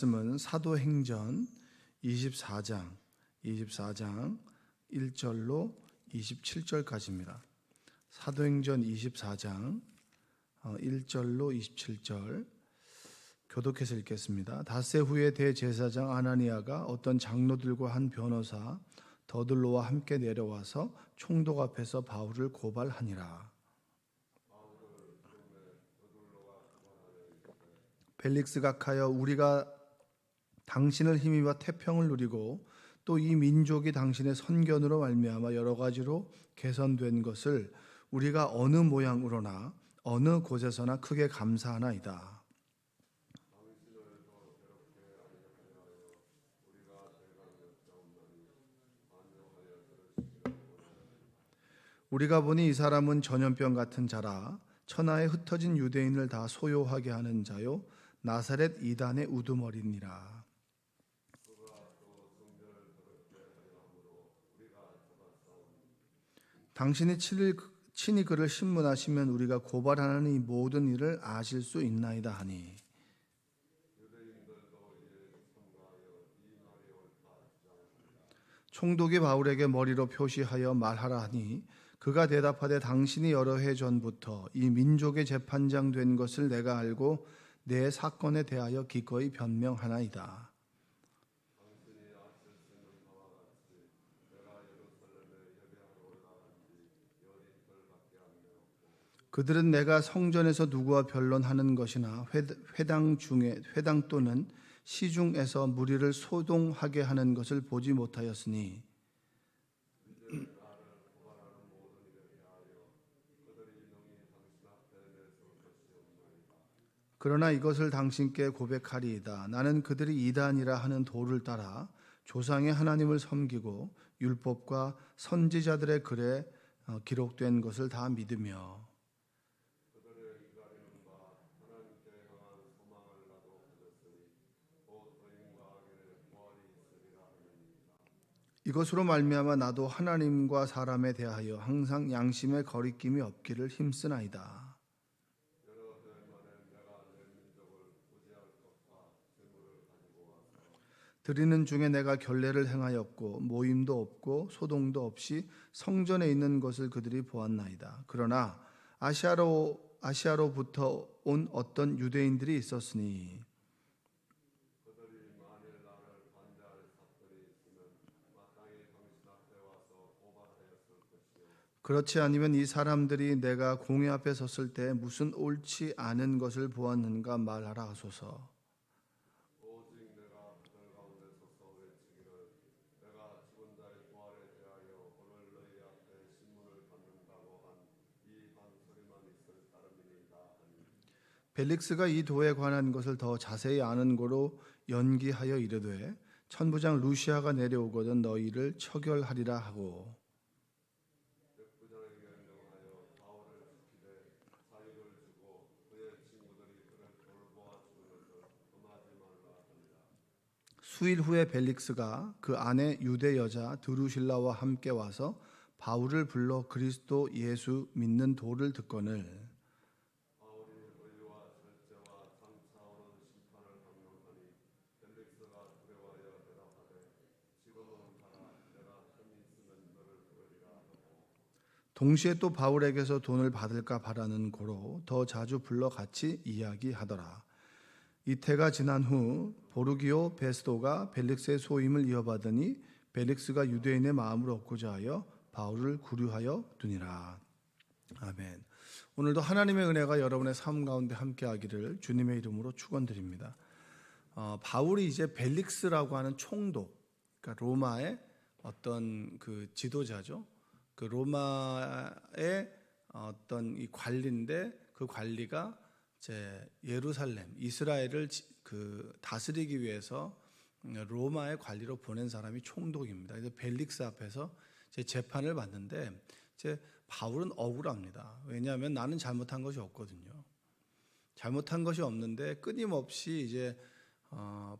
말씀은 사도행전 24장 1절로 27절까지입니다. 사도행전 24장 1절로 27절 교독해서 읽겠습니다. 닷새 후에 대제사장 아나니아가 어떤 장로들과 한 변호사 더들로와 함께 내려와서 총독 앞에서 바울을 고발하니라. 벨릭스가 가여 우리가 당신을 힘입어 태평을 누리고 또 이 민족이 당신의 선견으로 말미암아 여러 가지로 개선된 것을 우리가 어느 모양으로나 어느 곳에서나 크게 감사하나이다. 우리가 보니 이 사람은 전염병 같은 자라 천하에 흩어진 유대인을 다 소요하게 하는 자요 나사렛 이단의 우두머리니라. 당신이 친히 그를 신문하시면 우리가 고발하는 이 모든 일을 아실 수 있나이다 하니, 총독이 바울에게 머리로 표시하여 말하라 하니 그가 대답하되 당신이 여러 해 전부터 이 민족의 재판장 된 것을 내가 알고 내 사건에 대하여 기꺼이 변명하나이다. 그들은 내가 성전에서 누구와 변론하는 것이나 회당 또는 시중에서 무리를 소동하게 하는 것을 보지 못하였으니 그러나 이것을 당신께 고백하리이다. 나는 그들이 이단이라 하는 도를 따라 조상의 하나님을 섬기고 율법과 선지자들의 글에 기록된 것을 다 믿으며 이것으로 말미암아 나도 하나님과 사람에 대하여 항상 양심의 거리낌이 없기를 힘쓰나이다. 드리는 중에 내가 결례를 행하였고 모임도 없고 소동도 없이 성전에 있는 것을 그들이 보았나이다. 그러나 아시아로부터 온 어떤 유대인들이 있었으니 그렇지 아니면 이 사람들이 내가 공회 앞에 섰을 때 무슨 옳지 않은 것을 보았는가 말하라 하소서. 벨릭스가 이 도에 관한 것을 더 자세히 아는 고로 연기하여 이르되 천부장 루시아가 내려오거든 너희를 처결하리라 하고 수일 후에 벨릭스가 그 아내 유대 여자 드루실라와 함께 와서 바울을 불러 그리스도 예수 믿는 도를 듣거늘 동시에 또 바울에게서 돈을 받을까 바라는 고로 더 자주 불러 같이 이야기하더라. 이태가 지난 후 보르기오 베스도가 벨릭스의 소임을 이어받으니 벨릭스가 유대인의 마음을 얻고자 하여 바울을 구류하여 두니라. 아멘. 오늘도 하나님의 은혜가 여러분의 삶 가운데 함께하기를 주님의 이름으로 축원드립니다. 바울이 이제 벨릭스라고 하는 총독, 그러니까 로마의 어떤 그 지도자죠. 그 로마의 어떤 이 관리인데 그 관리가 이제 예루살렘, 이스라엘을 그 다스리기 위해서 로마의 관리로 보낸 사람이 총독입니다. 그래서 벨릭스 앞에서 이제 재판을 받는데 이제 바울은 억울합니다. 왜냐하면 나는 잘못한 것이 없거든요. 잘못한 것이 없는데 끊임없이 이제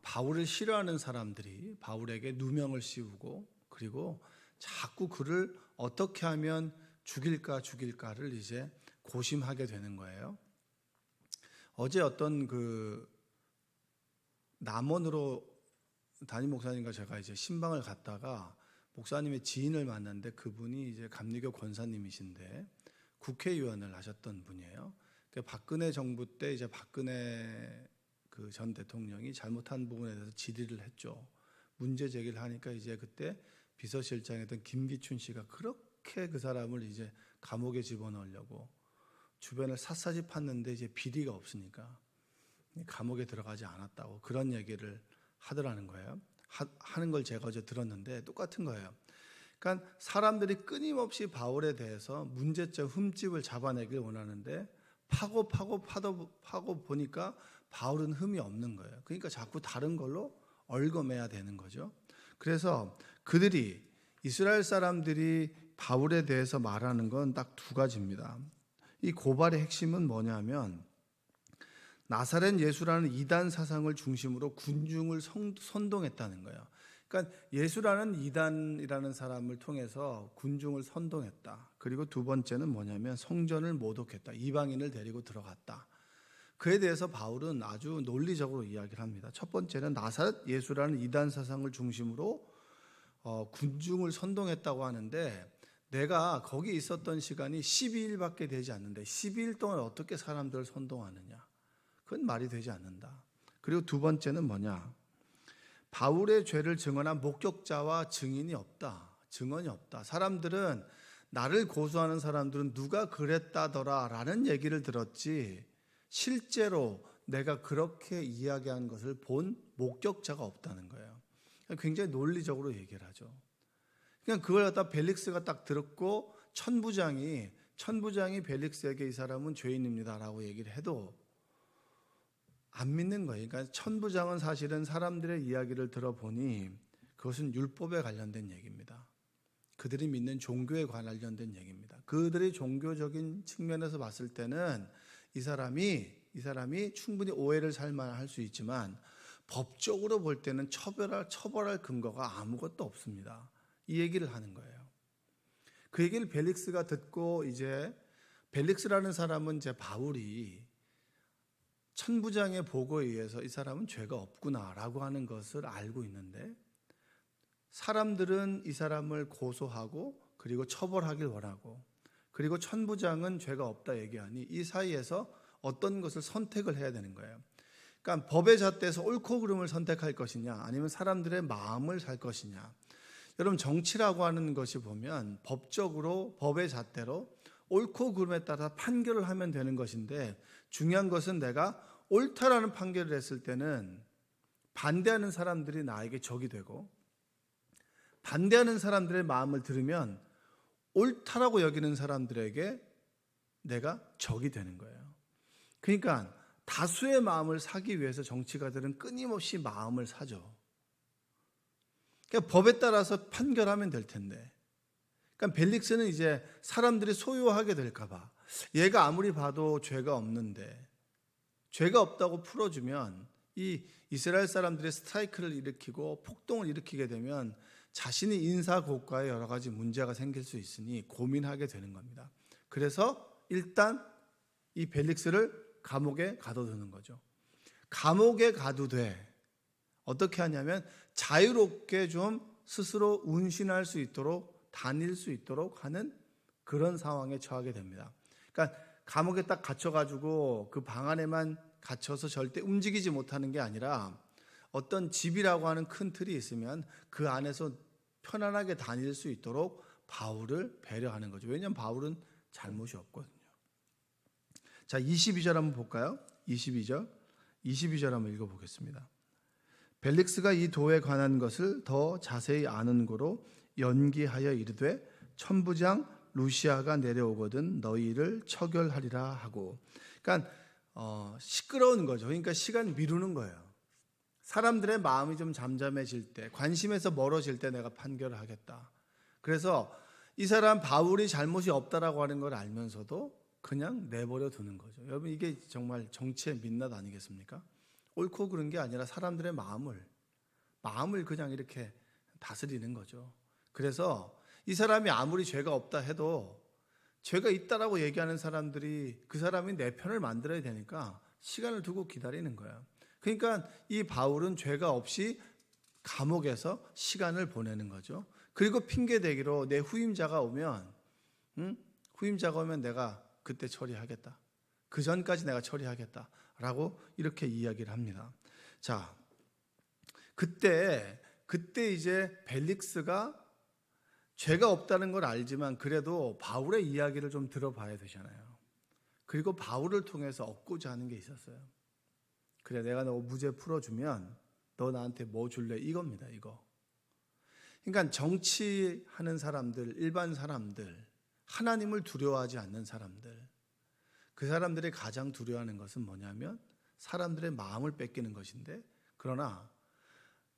바울을 싫어하는 사람들이 바울에게 누명을 씌우고 그리고 자꾸 그를 어떻게 하면 죽일까를 이제 고심하게 되는 거예요. 어제 어떤 그 남원으로 담임 목사님과 제가 이제 신방을 갔다가 목사님의 지인을 만났는데 그분이 이제 감리교 권사님이신데 국회의원을 하셨던 분이에요. 박근혜 정부 때 이제 박근혜 그 전 대통령이 잘못한 부분에 대해서 질의를 했죠. 문제 제기를 하니까 이제 그때 비서실장이었던 김기춘 씨가 그렇게 그 사람을 이제 감옥에 집어넣으려고 주변을 샅샅이 팠는데 이제 비리가 없으니까 감옥에 들어가지 않았다고 그런 얘기를 하더라는 거예요. 하는 걸 제가 어제 들었는데 똑같은 거예요. 그러니까 사람들이 끊임없이 바울에 대해서 문제점, 흠집을 잡아내길 원하는데 파고 보니까 바울은 흠이 없는 거예요. 그러니까 자꾸 다른 걸로 얽어매야 되는 거죠. 그래서 그들이 이스라엘 사람들이 바울에 대해서 말하는 건 딱 두 가지입니다. 이 고발의 핵심은 뭐냐면 나사렛 예수라는 이단 사상을 중심으로 군중을 선동했다는 거예요. 그러니까 예수라는 이단이라는 사람을 통해서 군중을 선동했다. 그리고 두 번째는 뭐냐면 성전을 모독했다. 이방인을 데리고 들어갔다. 그에 대해서 바울은 아주 논리적으로 이야기를 합니다. 첫 번째는 나사렛 예수라는 이단 사상을 중심으로 군중을 선동했다고 하는데 내가 거기 있었던 시간이 12일밖에 되지 않는데 12일 동안 어떻게 사람들을 선동하느냐. 그건 말이 되지 않는다. 그리고 두 번째는 뭐냐. 바울의 죄를 증언한 목격자와 증인이 없다. 증언이 없다. 사람들은 나를 고소하는 사람들은 누가 그랬다더라 라는 얘기를 들었지 실제로 내가 그렇게 이야기한 것을 본 목격자가 없다는 거예요. 굉장히 논리적으로 얘기를 하죠. 그냥 그걸 갖다 벨릭스가 딱 들었고 천부장이 벨릭스에게 이 사람은 죄인입니다라고 얘기를 해도 안 믿는 거예요. 그러니까 천부장은 사실은 사람들의 이야기를 들어보니 그것은 율법에 관련된 얘기입니다. 그들이 믿는 종교에 관련된 얘기입니다. 그들의 종교적인 측면에서 봤을 때는 이 사람이 충분히 오해를 살만할 수 있지만 법적으로 볼 때는 처벌할 근거가 아무것도 없습니다. 이 얘기를 하는 거예요. 그 얘기를 벨릭스가 듣고 이제 벨릭스라는 사람은 이제 바울이 천부장의 보고에 의해서 이 사람은 죄가 없구나라고 하는 것을 알고 있는데 사람들은 이 사람을 고소하고 그리고 처벌하길 원하고 그리고 천부장은 죄가 없다 얘기하니 이 사이에서 어떤 것을 선택을 해야 되는 거예요. 그러니까 법의 잣대에서 옳고 그름을 선택할 것이냐 아니면 사람들의 마음을 살 것이냐. 여러분 정치라고 하는 것이 보면 법적으로 법의 잣대로 옳고 그름에 따라 판결을 하면 되는 것인데 중요한 것은 내가 옳다라는 판결을 했을 때는 반대하는 사람들이 나에게 적이 되고 반대하는 사람들의 마음을 들으면 옳다라고 여기는 사람들에게 내가 적이 되는 거예요. 그러니까 다수의 마음을 사기 위해서 정치가들은 끊임없이 마음을 사죠. 그러니까 법에 따라서 판결하면 될 텐데. 그러니까 벨릭스는 이제 사람들이 소유하게 될까 봐 얘가 아무리 봐도 죄가 없는데 죄가 없다고 풀어주면 이 이스라엘 사람들의 스트라이크를 일으키고 폭동을 일으키게 되면 자신이 인사고과에 여러 가지 문제가 생길 수 있으니 고민하게 되는 겁니다. 그래서 일단 이 벨릭스를 감옥에 가둬두는 거죠. 감옥에 가두되 어떻게 하냐면 자유롭게 좀 스스로 운신할 수 있도록 다닐 수 있도록 하는 그런 상황에 처하게 됩니다. 그러니까 감옥에 딱 갇혀가지고 그 방 안에만 갇혀서 절대 움직이지 못하는 게 아니라 어떤 집이라고 하는 큰 틀이 있으면 그 안에서 편안하게 다닐 수 있도록 바울을 배려하는 거죠. 왜냐하면 바울은 잘못이 없거든요. 자, 22절 한번 볼까요? 22절 한번 읽어보겠습니다. 벨릭스가 이 도에 관한 것을 더 자세히 아는 고로 연기하여 이르되 천부장 루시아가 내려오거든 너희를 처결하리라 하고. 그러니까 시끄러운 거죠. 그러니까 시간 미루는 거예요. 사람들의 마음이 좀 잠잠해질 때, 관심에서 멀어질 때 내가 판결을 하겠다. 그래서 이 사람 바울이 잘못이 없다라고 하는 걸 알면서도 그냥 내버려 두는 거죠. 여러분 이게 정말 정치의 민낯 아니겠습니까? 옳고 그른 게 아니라 사람들의 마음을 그냥 이렇게 다스리는 거죠. 그래서 이 사람이 아무리 죄가 없다 해도 죄가 있다라고 얘기하는 사람들이 그 사람이 내 편을 만들어야 되니까 시간을 두고 기다리는 거예요. 그러니까 이 바울은 죄가 없이 감옥에서 시간을 보내는 거죠. 그리고 핑계대기로 내 후임자가 오면 후임자가 오면 내가 그때 처리하겠다. 그 전까지 내가 처리하겠다라고 이렇게 이야기를 합니다. 자, 그때 이제 벨릭스가 죄가 없다는 걸 알지만 그래도 바울의 이야기를 좀 들어봐야 되잖아요. 그리고 바울을 통해서 얻고자 하는 게 있었어요. 그래, 내가 너 무죄 풀어주면 너 나한테 뭐 줄래? 이겁니다, 이거. 그러니까 정치하는 사람들, 일반 사람들, 하나님을 두려워하지 않는 사람들, 그 사람들이 가장 두려워하는 것은 뭐냐면 사람들의 마음을 뺏기는 것인데, 그러나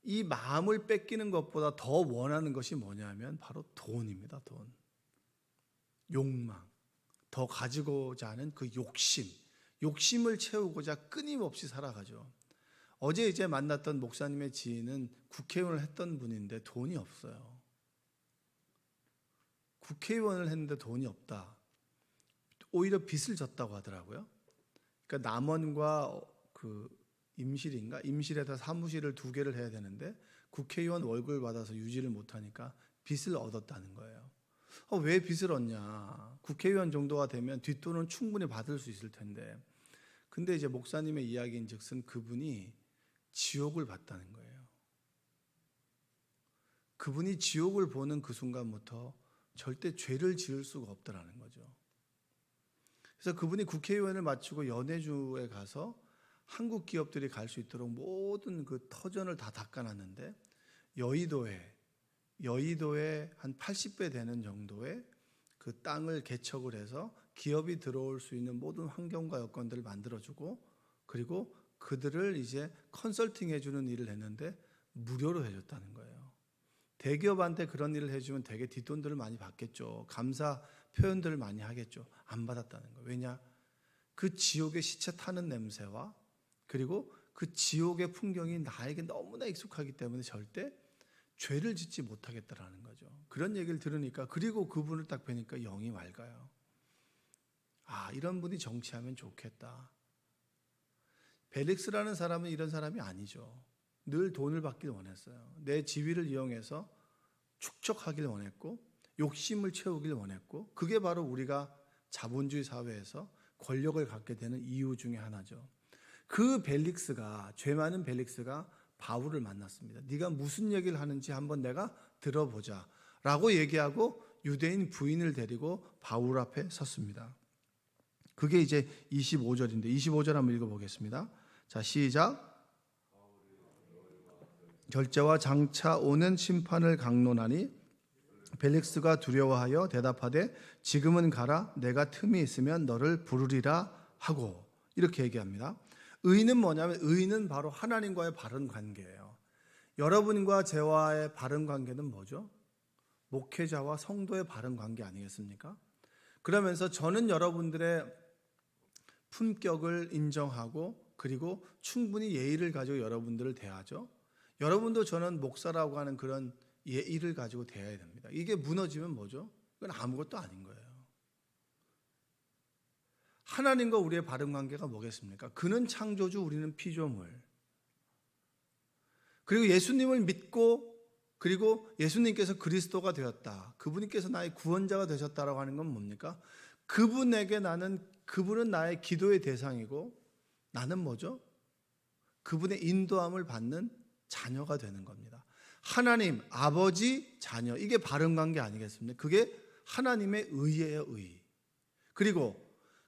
이 마음을 뺏기는 것보다 더 원하는 것이 뭐냐면 바로 돈입니다. 돈, 욕망, 더 가지고자 하는 그 욕심을 채우고자 끊임없이 살아가죠. 어제 이제 만났던 목사님의 지인은 국회의원을 했던 분인데 돈이 없어요. 국회의원을 했는데 돈이 없다. 오히려 빚을 졌다고 하더라고요. 그러니까 남원과 그 임실에다 사무실을 2개를 해야 되는데 국회의원 월급을 받아서 유지를 못하니까 빚을 얻었다는 거예요. 왜 빚을 얻냐? 국회의원 정도가 되면 뒷돈은 충분히 받을 수 있을 텐데. 근데 이제 목사님의 이야기인즉슨 그분이 지옥을 봤다는 거예요. 그분이 지옥을 보는 그 순간부터 절대 죄를 지을 수가 없다라는 거죠. 그래서 그분이 국회의원을 마치고 연해주에 가서 한국 기업들이 갈 수 있도록 모든 그 터전을 다 닦아놨는데 여의도에 한 80배 되는 정도의 그 땅을 개척을 해서 기업이 들어올 수 있는 모든 환경과 여건들을 만들어주고, 그리고 그들을 이제 컨설팅 해주는 일을 했는데 무료로 해줬다는 거예요. 대기업한테 그런 일을 해주면 되게 뒷돈들을 많이 받겠죠. 감사 표현들을 많이 하겠죠. 안 받았다는 거예요. 왜냐? 그 지옥의 시체 타는 냄새와 그리고 그 지옥의 풍경이 나에게 너무나 익숙하기 때문에 절대 죄를 짓지 못하겠다라는 거죠. 그런 얘기를 들으니까, 그리고 그분을 딱 뵈니까 영이 맑아요. 아, 이런 분이 정치하면 좋겠다. 벨릭스라는 사람은 이런 사람이 아니죠. 늘 돈을 받길 원했어요. 내 지위를 이용해서 축적하길 원했고 욕심을 채우길 원했고, 그게 바로 우리가 자본주의 사회에서 권력을 갖게 되는 이유 중에 하나죠. 그 벨릭스가, 죄 많은 벨릭스가 바울을 만났습니다. 네가 무슨 얘기를 하는지 한번 내가 들어보자 라고 얘기하고 유대인 부인을 데리고 바울 앞에 섰습니다. 그게 이제 25절인데 25절 한번 읽어보겠습니다. 자, 시작. 결제와 장차 오는 심판을 강론하니 벨릭스가 두려워하여 대답하되 지금은 가라, 내가 틈이 있으면 너를 부르리라 하고, 이렇게 얘기합니다. 의는 뭐냐면, 의는 바로 하나님과의 바른 관계예요. 여러분과 저와의 바른 관계는 뭐죠? 목회자와 성도의 바른 관계 아니겠습니까? 그러면서 저는 여러분들의 품격을 인정하고 그리고 충분히 예의를 가지고 여러분들을 대하죠. 여러분도 저는 목사라고 하는 그런 예의를 가지고 대해야 됩니다. 이게 무너지면 뭐죠? 그건 아무것도 아닌 거예요. 하나님과 우리의 바른 관계가 뭐겠습니까? 그는 창조주, 우리는 피조물. 그리고 예수님을 믿고, 그리고 예수님께서 그리스도가 되었다, 그분께서 나의 구원자가 되셨다라고 하는 건 뭡니까? 그분은 나의 기도의 대상이고 나는 뭐죠? 그분의 인도함을 받는 자녀가 되는 겁니다. 하나님, 아버지, 자녀, 이게 바른 관계 아니겠습니까? 그게 하나님의 의예요, 의. 그리고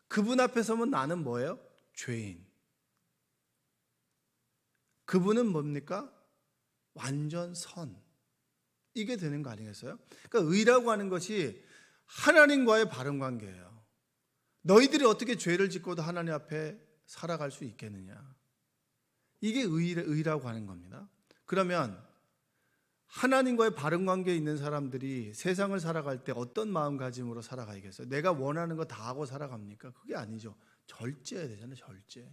그분 앞에 서면 나는 뭐예요? 죄인. 그분은 뭡니까? 완전 선. 이게 되는 거 아니겠어요? 그러니까 의라고 하는 것이 하나님과의 바른 관계예요. 너희들이 어떻게 죄를 짓고도 하나님 앞에 살아갈 수 있겠느냐? 이게 의라고 하는 겁니다. 그러면 하나님과의 바른 관계에 있는 사람들이 세상을 살아갈 때 어떤 마음가짐으로 살아가야겠어요? 내가 원하는 거 다 하고 살아갑니까? 그게 아니죠. 절제해야 되잖아요. 절제.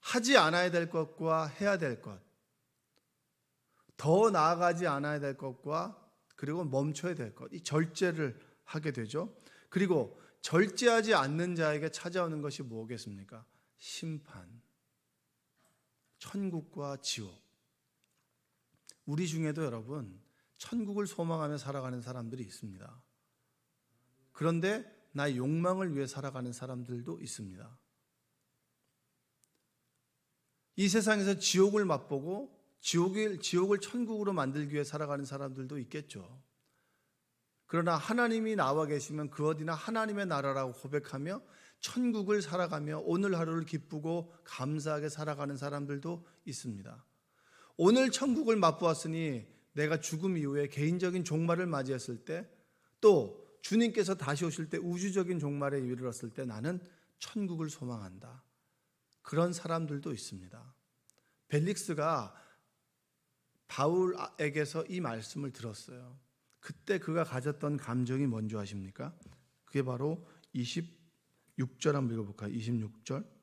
하지 않아야 될 것과 해야 될 것, 더 나아가지 않아야 될 것과 그리고 멈춰야 될 것, 이 절제를 하게 되죠. 그리고 절제하지 않는 자에게 찾아오는 것이 뭐겠습니까? 심판. 천국과 지옥. 우리 중에도 여러분 천국을 소망하며 살아가는 사람들이 있습니다. 그런데 나의 욕망을 위해 살아가는 사람들도 있습니다. 이 세상에서 지옥을 맛보고 지옥을 천국으로 만들기 위해 살아가는 사람들도 있겠죠. 그러나 하나님이 나와 계시면 그 어디나 하나님의 나라라고 고백하며 천국을 살아가며 오늘 하루를 기쁘고 감사하게 살아가는 사람들도 있습니다. 오늘 천국을 맛보았으니 내가 죽음 이후에 개인적인 종말을 맞이했을 때, 또 주님께서 다시 오실 때 우주적인 종말에 이르렀을 때 나는 천국을 소망한다. 그런 사람들도 있습니다. 벨릭스가 바울에게서 이 말씀을 들었어요. 그때 그가 가졌던 감정이 뭔지 아십니까? 그게 바로 26절 한번 읽어볼까요? 26절.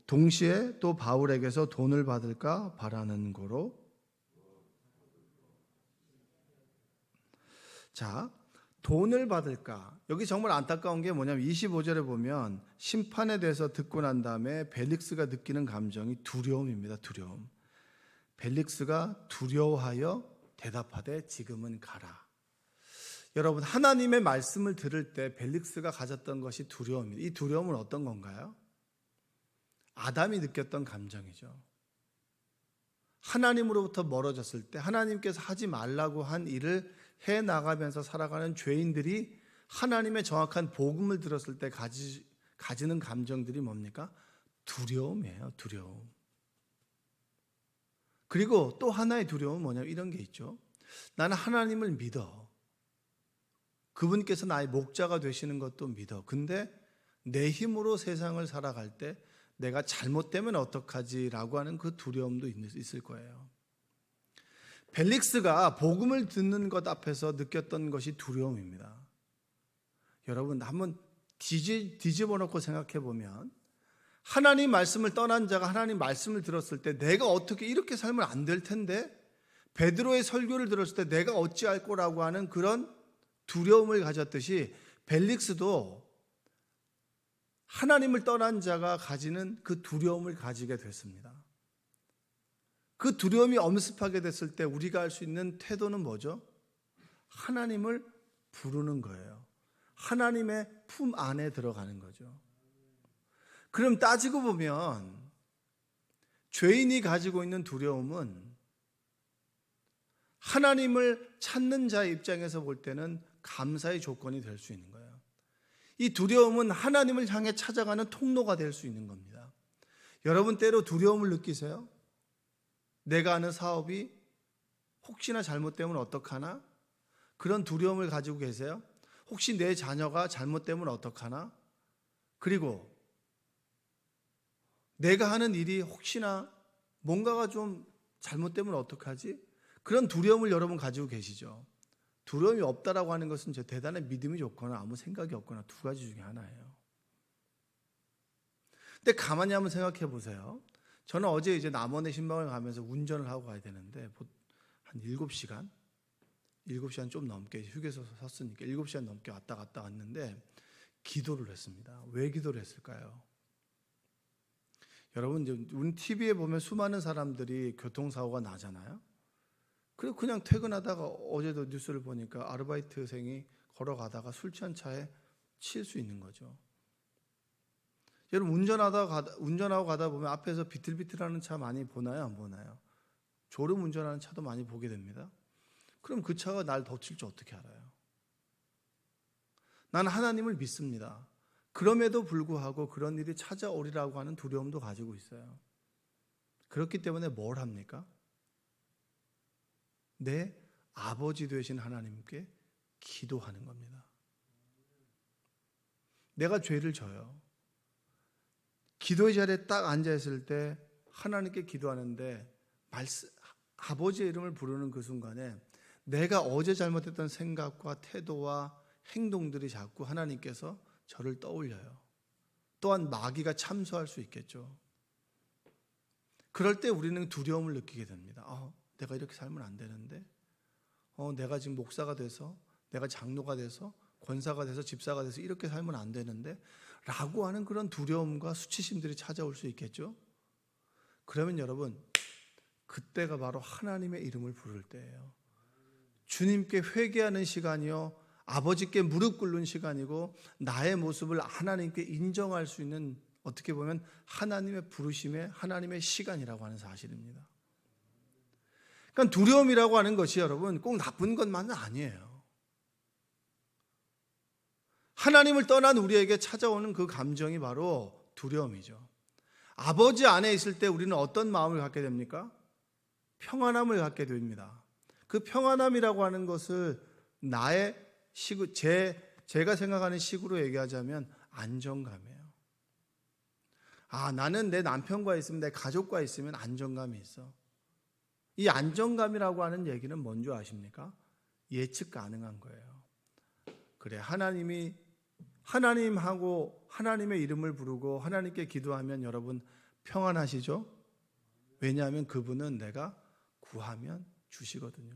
동시에 또 바울에게서 돈을 받을까 바라는 고로. 자, 돈을 받을까? 여기 정말 안타까운 게 뭐냐면 25절에 보면 심판에 대해서 듣고 난 다음에 벨릭스가 느끼는 감정이 두려움입니다. 두려움. 벨릭스가 두려워하여 대답하되 지금은 가라. 여러분, 하나님의 말씀을 들을 때 벨릭스가 가졌던 것이 두려움입니다. 이 두려움은 어떤 건가요? 아담이 느꼈던 감정이죠. 하나님으로부터 멀어졌을 때 하나님께서 하지 말라고 한 일을 해나가면서 살아가는 죄인들이 하나님의 정확한 복음을 들었을 때 가지는 감정들이 뭡니까? 두려움이에요. 두려움. 그리고 또 하나의 두려움은 뭐냐면 이런 게 있죠. 나는 하나님을 믿어. 그분께서 나의 목자가 되시는 것도 믿어. 근데 내 힘으로 세상을 살아갈 때 내가 잘못되면 어떡하지라고 하는 그 두려움도 있을 거예요. 벨릭스가 복음을 듣는 것 앞에서 느꼈던 것이 두려움입니다. 여러분, 한번 뒤집어 놓고 생각해 보면 하나님 말씀을 떠난 자가 하나님 말씀을 들었을 때 내가 어떻게 이렇게 살면 안 될 텐데, 베드로의 설교를 들었을 때 내가 어찌할 거라고 하는 그런 두려움을 가졌듯이 벨릭스도 하나님을 떠난 자가 가지는 그 두려움을 가지게 됐습니다. 그 두려움이 엄습하게 됐을 때 우리가 할 수 있는 태도는 뭐죠? 하나님을 부르는 거예요. 하나님의 품 안에 들어가는 거죠. 그럼 따지고 보면 죄인이 가지고 있는 두려움은 하나님을 찾는 자의 입장에서 볼 때는 감사의 조건이 될 수 있는 거예요. 이 두려움은 하나님을 향해 찾아가는 통로가 될 수 있는 겁니다. 여러분, 때로 두려움을 느끼세요? 내가 하는 사업이 혹시나 잘못되면 어떡하나? 그런 두려움을 가지고 계세요? 혹시 내 자녀가 잘못되면 어떡하나? 그리고 내가 하는 일이 혹시나 뭔가가 좀 잘못되면 어떡하지? 그런 두려움을 여러분 가지고 계시죠? 두려움이 없다라고 하는 것은 제 대단한 믿음이 좋거나 아무 생각이 없거나 두 가지 중에 하나예요. 근데 가만히 한번 생각해 보세요. 저는 어제 이제 남원의 신방을 가면서 운전을 하고 가야 되는데 한 7시간 좀 넘게 휴게소 섰으니까 7시간 넘게 왔다 갔다 왔는데 기도를 했습니다. 왜 기도를 했을까요? 여러분, 우리 TV에 보면 수많은 사람들이 교통사고가 나잖아요. 그리고 그냥 퇴근하다가 어제도 뉴스를 보니까 아르바이트생이 걸어가다가 술 취한 차에 칠 수 있는 거죠. 여러분, 운전하고 가다 보면 앞에서 비틀비틀하는 차 많이 보나요? 안 보나요? 졸음 운전하는 차도 많이 보게 됩니다. 그럼 그 차가 날 덮칠 줄 어떻게 알아요? 나는 하나님을 믿습니다. 그럼에도 불구하고 그런 일이 찾아오리라고 하는 두려움도 가지고 있어요. 그렇기 때문에 뭘 합니까? 내 아버지 되신 하나님께 기도하는 겁니다. 내가 죄를 져요. 기도의 자리에 딱 앉아있을 때 하나님께 기도하는데 아버지의 이름을 부르는 그 순간에 내가 어제 잘못했던 생각과 태도와 행동들이 자꾸 하나님께서 저를 떠올려요. 또한 마귀가 참소할 수 있겠죠. 그럴 때 우리는 두려움을 느끼게 됩니다. 내가 이렇게 살면 안 되는데, 내가 지금 목사가 돼서, 내가 장로가 돼서, 권사가 돼서, 집사가 돼서 이렇게 살면 안 되는데 라고 하는 그런 두려움과 수치심들이 찾아올 수 있겠죠. 그러면 여러분, 그때가 바로 하나님의 이름을 부를 때예요. 주님께 회개하는 시간이요, 아버지께 무릎 꿇는 시간이고, 나의 모습을 하나님께 인정할 수 있는, 어떻게 보면 하나님의 부르심의 하나님의 시간이라고 하는 사실입니다. 그러니까 두려움이라고 하는 것이 여러분 꼭 나쁜 것만은 아니에요. 하나님을 떠난 우리에게 찾아오는 그 감정이 바로 두려움이죠. 아버지 안에 있을 때 우리는 어떤 마음을 갖게 됩니까? 평안함을 갖게 됩니다. 그 평안함이라고 하는 것을 나의 시구, 제가 생각하는 식으로 얘기하자면 안정감이에요. 나는 내 남편과 있으면, 내 가족과 있으면 안정감이 있어. 이 안정감이라고 하는 얘기는 뭔지 아십니까? 예측 가능한 거예요. 그래, 하나님하고 하나님의 이름을 부르고 하나님께 기도하면 여러분 평안하시죠? 왜냐하면 그분은 내가 구하면 주시거든요.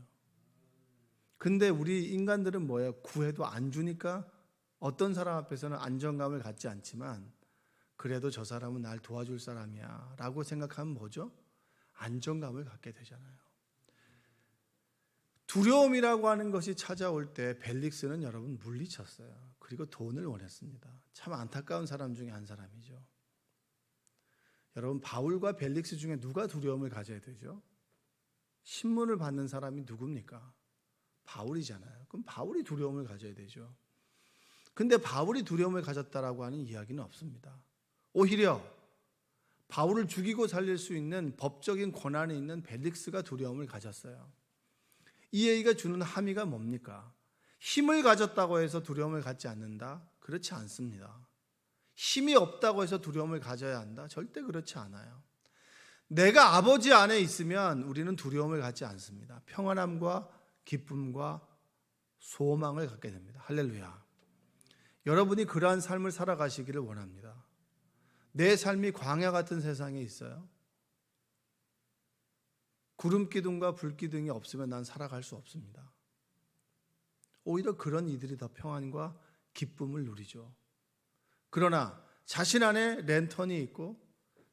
근데 우리 인간들은 뭐예요? 구해도 안 주니까 어떤 사람 앞에서는 안정감을 갖지 않지만, 그래도 저 사람은 날 도와줄 사람이야 라고 생각하면 뭐죠? 안정감을 갖게 되잖아요. 두려움이라고 하는 것이 찾아올 때 벨릭스는 여러분 물리쳤어요. 그리고 돈을 원했습니다. 참 안타까운 사람 중에 한 사람이죠. 여러분, 바울과 벨릭스 중에 누가 두려움을 가져야 되죠? 신문을 받는 사람이 누굽니까? 바울이잖아요. 그럼 바울이 두려움을 가져야 되죠. 근데 바울이 두려움을 가졌다라고 하는 이야기는 없습니다. 오히려 바울을 죽이고 살릴 수 있는 법적인 권한이 있는 벨릭스가 두려움을 가졌어요. 이 얘기가 주는 함의가 뭡니까? 힘을 가졌다고 해서 두려움을 갖지 않는다? 그렇지 않습니다. 힘이 없다고 해서 두려움을 가져야 한다? 절대 그렇지 않아요. 내가 아버지 안에 있으면 우리는 두려움을 갖지 않습니다. 평안함과 기쁨과 소망을 갖게 됩니다. 할렐루야. 여러분이 그러한 삶을 살아가시기를 원합니다. 내 삶이 광야 같은 세상에 있어요. 구름 기둥과 불 기둥이 없으면 난 살아갈 수 없습니다. 오히려 그런 이들이 더 평안과 기쁨을 누리죠. 그러나 자신 안에 랜턴이 있고,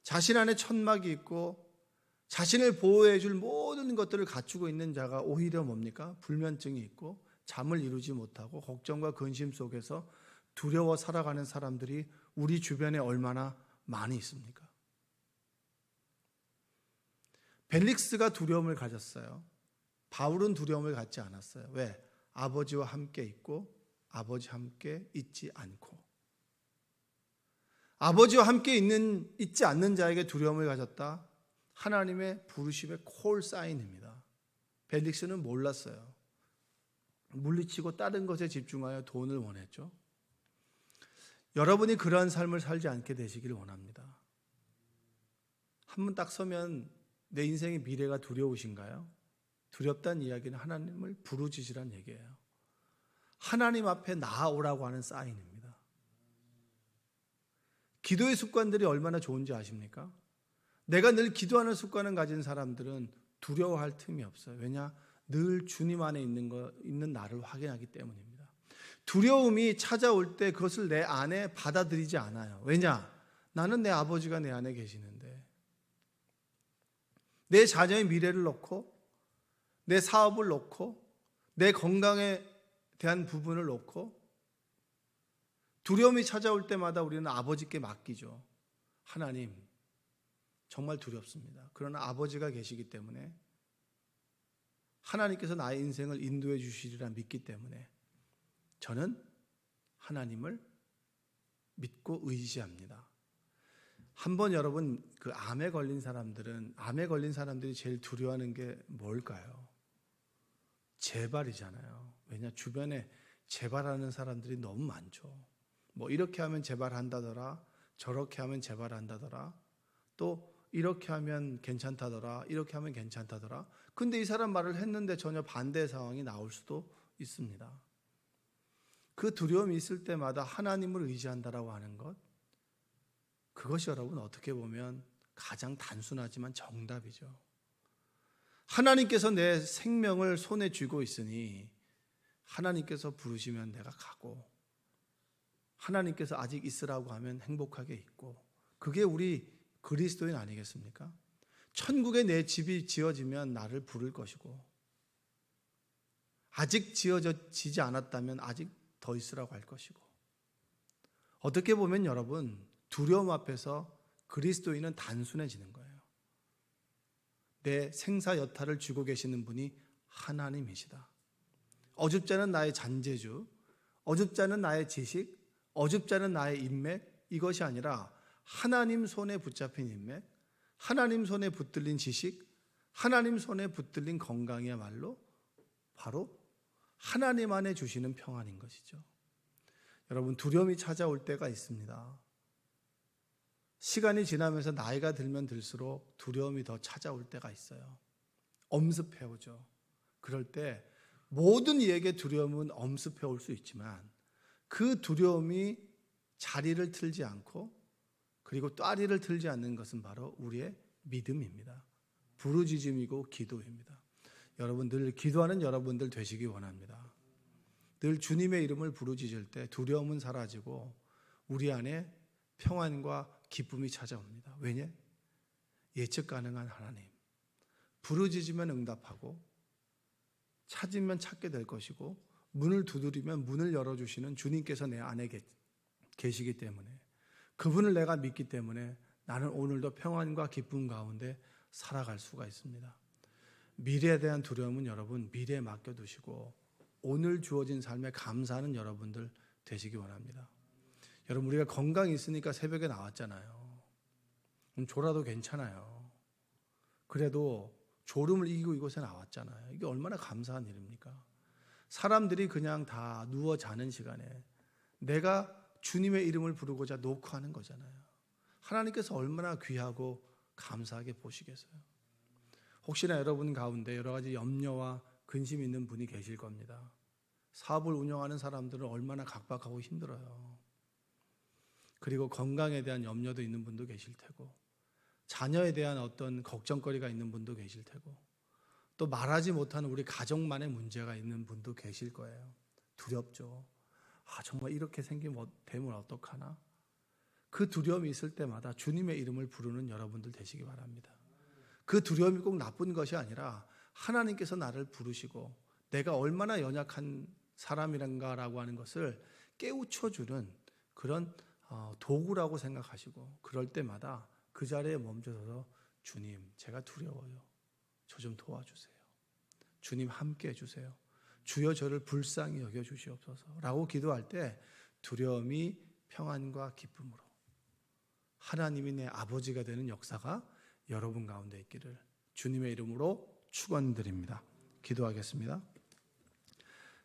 자신 안에 천막이 있고, 자신을 보호해 줄 모든 것들을 갖추고 있는 자가 오히려 뭡니까? 불면증이 있고 잠을 이루지 못하고 걱정과 근심 속에서 두려워 살아가는 사람들이 우리 주변에 얼마나 많이 있습니까? 벨릭스가 두려움을 가졌어요. 바울은 두려움을 갖지 않았어요. 왜? 아버지와 함께 있고 아버지 함께 있지 않고. 아버지와 함께 있지 않는 자에게 두려움을 가졌다. 하나님의 부르심의 콜 사인입니다. 벨릭스는 몰랐어요. 물리치고 다른 것에 집중하여 돈을 원했죠. 여러분이 그러한 삶을 살지 않게 되시기를 원합니다. 한 번 딱 서면 내 인생의 미래가 두려우신가요? 두렵다는 이야기는 하나님을 부르짖으란 얘기예요. 하나님 앞에 나아오라고 하는 사인입니다. 기도의 습관들이 얼마나 좋은지 아십니까? 내가 늘 기도하는 습관을 가진 사람들은 두려워할 틈이 없어요. 왜냐? 늘 주님 안에 있는 나를 확인하기 때문입니다. 두려움이 찾아올 때 그것을 내 안에 받아들이지 않아요. 왜냐? 나는 내 아버지가 내 안에 계시는데, 내 자녀의 미래를 놓고, 내 사업을 놓고, 내 건강에 대한 부분을 놓고 두려움이 찾아올 때마다 우리는 아버지께 맡기죠. 하나님, 정말 두렵습니다. 그러나 아버지가 계시기 때문에, 하나님께서 나의 인생을 인도해 주시리라 믿기 때문에 저는 하나님을 믿고 의지합니다. 한번 여러분, 그 암에 걸린 사람들이 제일 두려워하는 게 뭘까요? 재발이잖아요. 왜냐? 주변에 재발하는 사람들이 너무 많죠. 뭐 이렇게 하면 재발한다더라, 저렇게 하면 재발한다더라, 또 이렇게 하면 괜찮다더라, 이렇게 하면 괜찮다더라. 근데 이 사람 말을 했는데 전혀 반대 상황이 나올 수도 있습니다. 그 두려움이 있을 때마다 하나님을 의지한다라고 하는 것, 그것이 여러분 어떻게 보면 가장 단순하지만 정답이죠. 하나님께서 내 생명을 손에 쥐고 있으니 하나님께서 부르시면 내가 가고, 하나님께서 아직 있으라고 하면 행복하게 있고, 그게 우리 그리스도인 아니겠습니까? 천국에 내 집이 지어지면 나를 부를 것이고, 아직 지어지지 않았다면 아직 더 있으라고 할 것이고, 어떻게 보면 여러분, 두려움 앞에서 그리스도인은 단순해지는 거예요. 내 생사 여타를 쥐고 계시는 분이 하나님이시다. 어줍지 않은 나의 잔재주, 어줍지 않은 나의 지식, 어줍지 않은 나의 인맥, 이것이 아니라 하나님 손에 붙잡힌 인맥, 하나님 손에 붙들린 지식, 하나님 손에 붙들린 건강이야말로 바로 하나님 안에 주시는 평안인 것이죠. 여러분, 두려움이 찾아올 때가 있습니다. 시간이 지나면서 나이가 들면 들수록 두려움이 더 찾아올 때가 있어요. 엄습해오죠. 그럴 때 모든 이에게 두려움은 엄습해올 수 있지만, 그 두려움이 자리를 틀지 않고 그리고 따리를 틀지 않는 것은 바로 우리의 믿음입니다. 부르짖음이고 기도입니다. 여러분, 늘 기도하는 여러분들 되시기 원합니다. 늘 주님의 이름을 부르짖을 때 두려움은 사라지고 우리 안에 평안과 기쁨이 찾아옵니다. 왜냐? 예측 가능한 하나님. 부르짖으면 응답하고, 찾으면 찾게 될 것이고, 문을 두드리면 문을 열어주시는 주님께서 내 안에 계시기 때문에, 그분을 내가 믿기 때문에 나는 오늘도 평안과 기쁨 가운데 살아갈 수가 있습니다. 미래에 대한 두려움은 여러분 미래에 맡겨두시고 오늘 주어진 삶에 감사하는 여러분들 되시기 원합니다. 여러분, 우리가 건강이 있으니까 새벽에 나왔잖아요. 졸아도 괜찮아요. 그래도 졸음을 이기고 이곳에 나왔잖아요. 이게 얼마나 감사한 일입니까? 사람들이 그냥 다 누워 자는 시간에 내가 주님의 이름을 부르고자 노크하는 거잖아요. 하나님께서 얼마나 귀하고 감사하게 보시겠어요? 혹시나 여러분 가운데 여러 가지 염려와 근심이 있는 분이 계실 겁니다. 사업을 운영하는 사람들은 얼마나 각박하고 힘들어요. 그리고 건강에 대한 염려도 있는 분도 계실 테고, 자녀에 대한 어떤 걱정거리가 있는 분도 계실 테고, 또 말하지 못하는 우리 가족만의 문제가 있는 분도 계실 거예요. 두렵죠. 정말 이렇게 되면 어떡하나? 그 두려움이 있을 때마다 주님의 이름을 부르는 여러분들 되시기 바랍니다. 그 두려움이 꼭 나쁜 것이 아니라 하나님께서 나를 부르시고 내가 얼마나 연약한 사람이란가라고 하는 것을 깨우쳐주는 그런 도구라고 생각하시고, 그럴 때마다 그 자리에 멈춰서서 주님, 제가 두려워요. 저 좀 도와주세요. 주님, 함께 해주세요. 주여, 저를 불쌍히 여겨주시옵소서 라고 기도할 때 두려움이 평안과 기쁨으로 하나님이 내 아버지가 되는 역사가 여러분 가운데 있기를 주님의 이름으로 축원드립니다. 기도하겠습니다.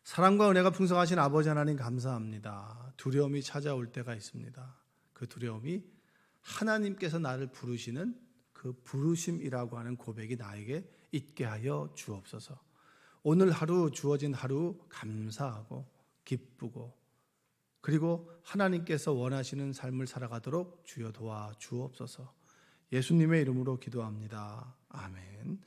사랑과 은혜가 풍성하신 아버지 하나님, 감사합니다. 두려움이 찾아올 때가 있습니다. 그 두려움이 하나님께서 나를 부르시는 그 부르심이라고 하는 고백이 나에게 있게 하여 주옵소서. 오늘 하루, 주어진 하루 감사하고 기쁘고, 그리고 하나님께서 원하시는 삶을 살아가도록 주여 도와 주옵소서. 예수님의 이름으로 기도합니다. 아멘.